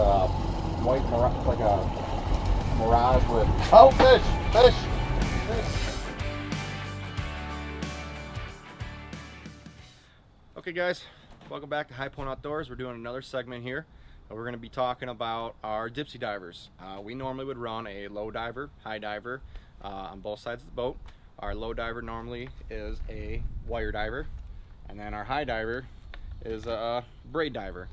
white mirage, like a mirage with, oh, fish. Okay guys, welcome back to High Point Outdoors. We're doing another segment here. We're going to be talking about our Dipsy divers. We normally would run a low diver, high diver on both sides of the boat. Our low diver normally is a wire diver, and then our high diver is a braid diver.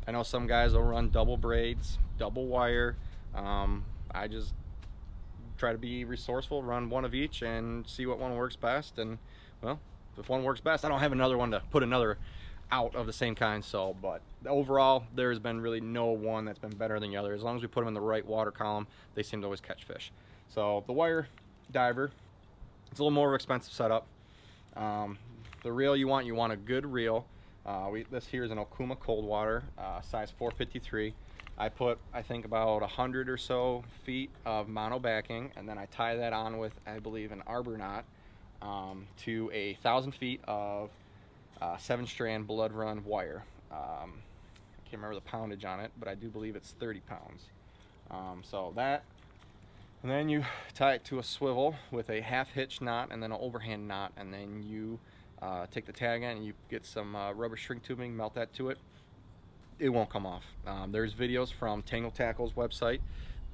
I know some guys will run double braids, double wire. I just try to be resourceful, run one of each and see what one works best. And well, if one works best, I don't have another one to put another out of the same kind. So, but overall, there's been really no one that's been better than the other. As long as we put them in the right water column, they seem to always catch fish. So the wire diver, it's a little more expensive setup. The reel you want a good reel. This here is an Okuma cold water, size 453. I put, I think, about 100 or so feet of mono backing, and then I tie that on with, I believe, an arbor knot to 1,000 feet of 7-strand blood run wire. I can't remember the poundage on it, but I do believe it's 30 pounds. So that, and then you tie it to a swivel with a half hitch knot and then an overhand knot, and then you take the tag in and you get some rubber shrink tubing, melt that to it. It won't come off. There's videos from Tangle Tackle's website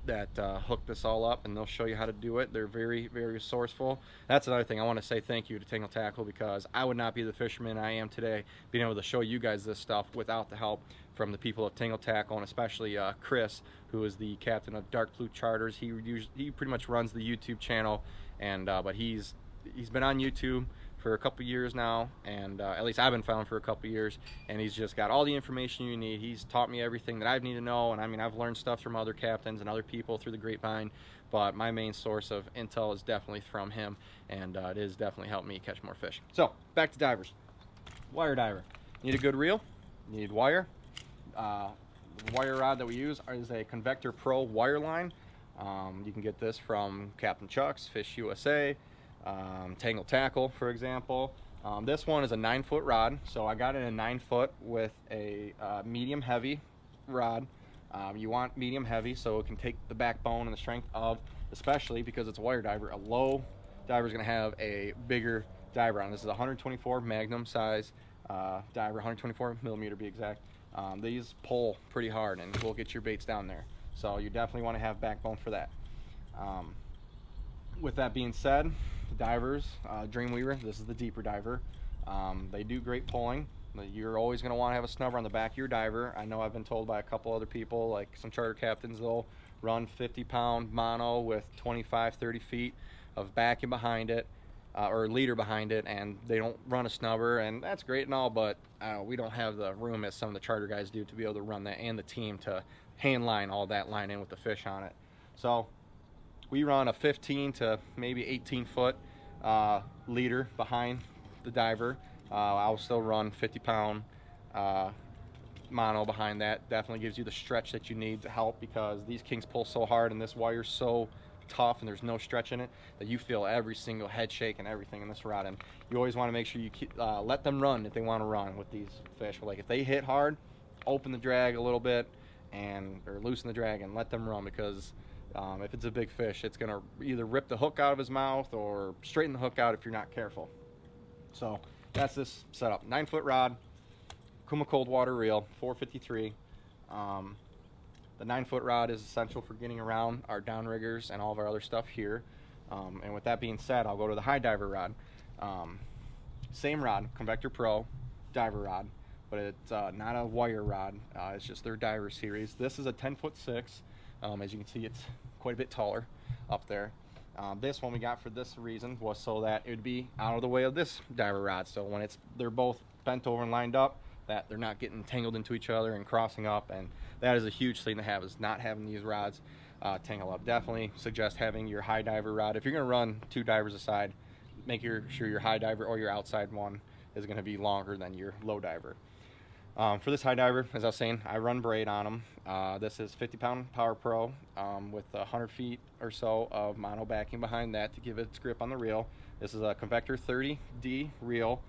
that hook this all up, and they'll show you how to do it. They're very, very resourceful. That's another thing. I want to say thank you to Tangle Tackle, because I would not be the fisherman I am today being able to show you guys this stuff without the help from the people of Tangle Tackle, and especially Chris, who is the captain of Dark Blue Charters. He pretty much runs the YouTube channel, and but he's been on YouTube for a couple years now, and at least I've been following for a couple years, and he's just got all the information you need. He's taught me everything that I need to know, and I mean, I've learned stuff from other captains and other people through the grapevine, but my main source of intel is definitely from him, and it has definitely helped me catch more fish. So back to divers. Wire diver, need a good reel, you need wire. The wire rod that we use is a Convector Pro wire line. You can get this from Captain Chuck's, Fish USA, Tangle Tackle, for example. This one is a 9-foot rod, so I got it in 9-foot with a medium heavy rod. You want medium heavy so it can take the backbone and the strength of, especially because it's a wire diver, a low diver is going to have a bigger diver on. This is a 124 Magnum size diver, 124 millimeter to be exact. These pull pretty hard and will get your baits down there, so you definitely want to have backbone for that. With that being said, the divers, Dreamweaver, this is the deeper diver. They do great pulling. You're always going to want to have a snubber on the back of your diver. I know I've been told by a couple other people, like some charter captains, they'll run 50-pound mono with 25-30 feet of backing behind it, or leader behind it, and they don't run a snubber, and that's great and all, but we don't have the room as some of the charter guys do to be able to run that, and the team to hand line all that line in with the fish on it. So we run a 15 to maybe 18-foot leader behind the diver. I'll still run 50-pound mono behind that. Definitely gives you the stretch that you need to help, because these kings pull so hard and this wire's so tough and there's no stretch in it that you feel every single head shake and everything in this rod. And you always want to make sure you let them run if they want to run with these fish. Like if they hit hard, open the drag a little bit or loosen the drag and let them run, because if it's a big fish, it's going to either rip the hook out of his mouth or straighten the hook out if you're not careful. So that's this setup. 9-foot rod, Okuma cold water reel, 453. The 9-foot rod is essential for getting around our downriggers and all of our other stuff here. And with that being said, I'll go to the high diver rod. Same rod, Convector Pro diver rod, but it's not a wire rod. It's just their diver series. This is a 10'6". As you can see, it's quite a bit taller up there. This one we got for this reason was so that it would be out of the way of this diver rod. So when they're both bent over and lined up, that they're not getting tangled into each other and crossing up. And that is a huge thing to have, is not having these rods tangle up. Definitely suggest having your high diver rod. If you're going to run 2 divers aside, make sure your high diver or your outside one is going to be longer than your low diver. For this high diver, as I was saying, I run braid on them. This is 50-pound Power Pro with 100 feet or so of mono backing behind that to give it its grip on the reel. This is a Convector 30D reel.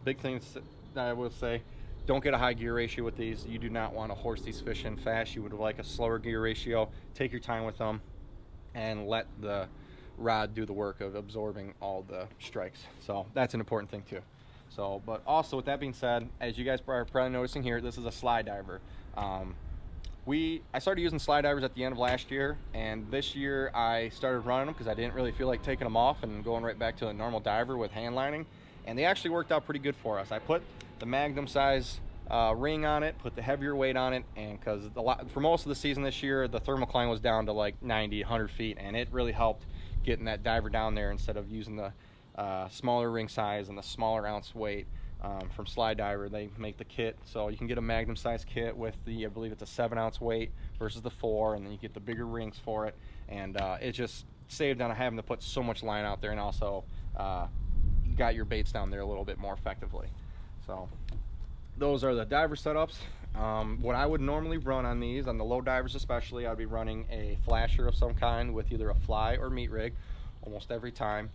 Big things that I will say, Don't get a high gear ratio with these. You do not want to horse these fish in fast. You would like a slower gear ratio. Take your time with them and let the rod do the work of absorbing all the strikes. So that's an important thing too. So, but also with that being said, as you guys are probably noticing here, this is a slide diver. I started using slide divers at the end of last year, and this year I started running them because I didn't really feel like taking them off and going right back to a normal diver with hand lining, and they actually worked out pretty good for us. I put the Magnum size ring on it, put the heavier weight on it, and because for most of the season this year, the thermocline was down to like 90, 100 feet, and it really helped getting that diver down there instead of using the smaller ring size and the smaller ounce weight. From Slide Diver, they make the kit so you can get a Magnum size kit with the, I believe it's a 7-ounce weight versus the 4, and then you get the bigger rings for it, and it just saved on having to put so much line out there, and also got your baits down there a little bit more effectively. So those are the diver setups. What I would normally run on these, on the low divers especially, I'd be running a flasher of some kind with either a fly or meat rig almost every time.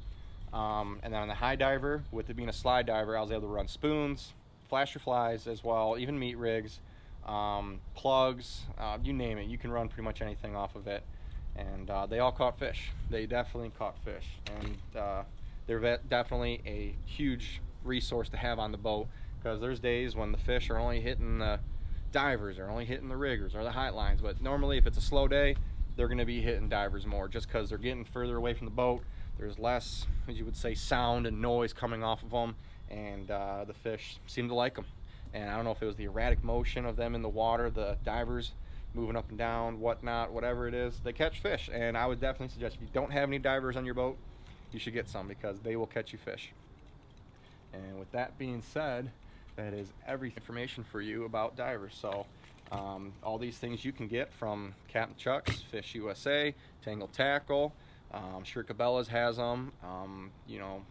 And then on the high diver, with it being a slide diver, I was able to run spoons, flasher flies as well, even meat rigs, plugs, you name it. You can run pretty much anything off of it. And they all caught fish. They definitely caught fish. And they're definitely a huge resource to have on the boat, because there's days when the fish are only hitting the divers or only hitting the riggers or the height lines. But normally if it's a slow day, they're going to be hitting divers more just because they're getting further away from the boat. There's less, as you would say, sound and noise coming off of them, and the fish seem to like them. And I don't know if it was the erratic motion of them in the water, the divers moving up and down, whatnot, whatever it is, they catch fish. And I would definitely suggest, if you don't have any divers on your boat, you should get some, because they will catch you fish. And with that being said, that is every information for you about divers. So all these things you can get from Captain Chuck's, Fish USA, Tangle Tackle. I'm sure Cabela's has them. You know,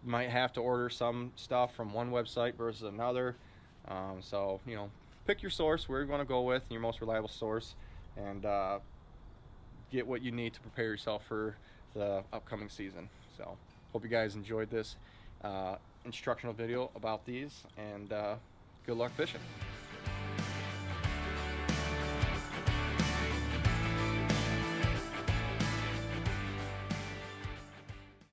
might have to order some stuff from one website versus another. So, you know, pick your source, where you want to go with, your most reliable source, and get what you need to prepare yourself for the upcoming season. So, hope you guys enjoyed this instructional video about these, and good luck fishing.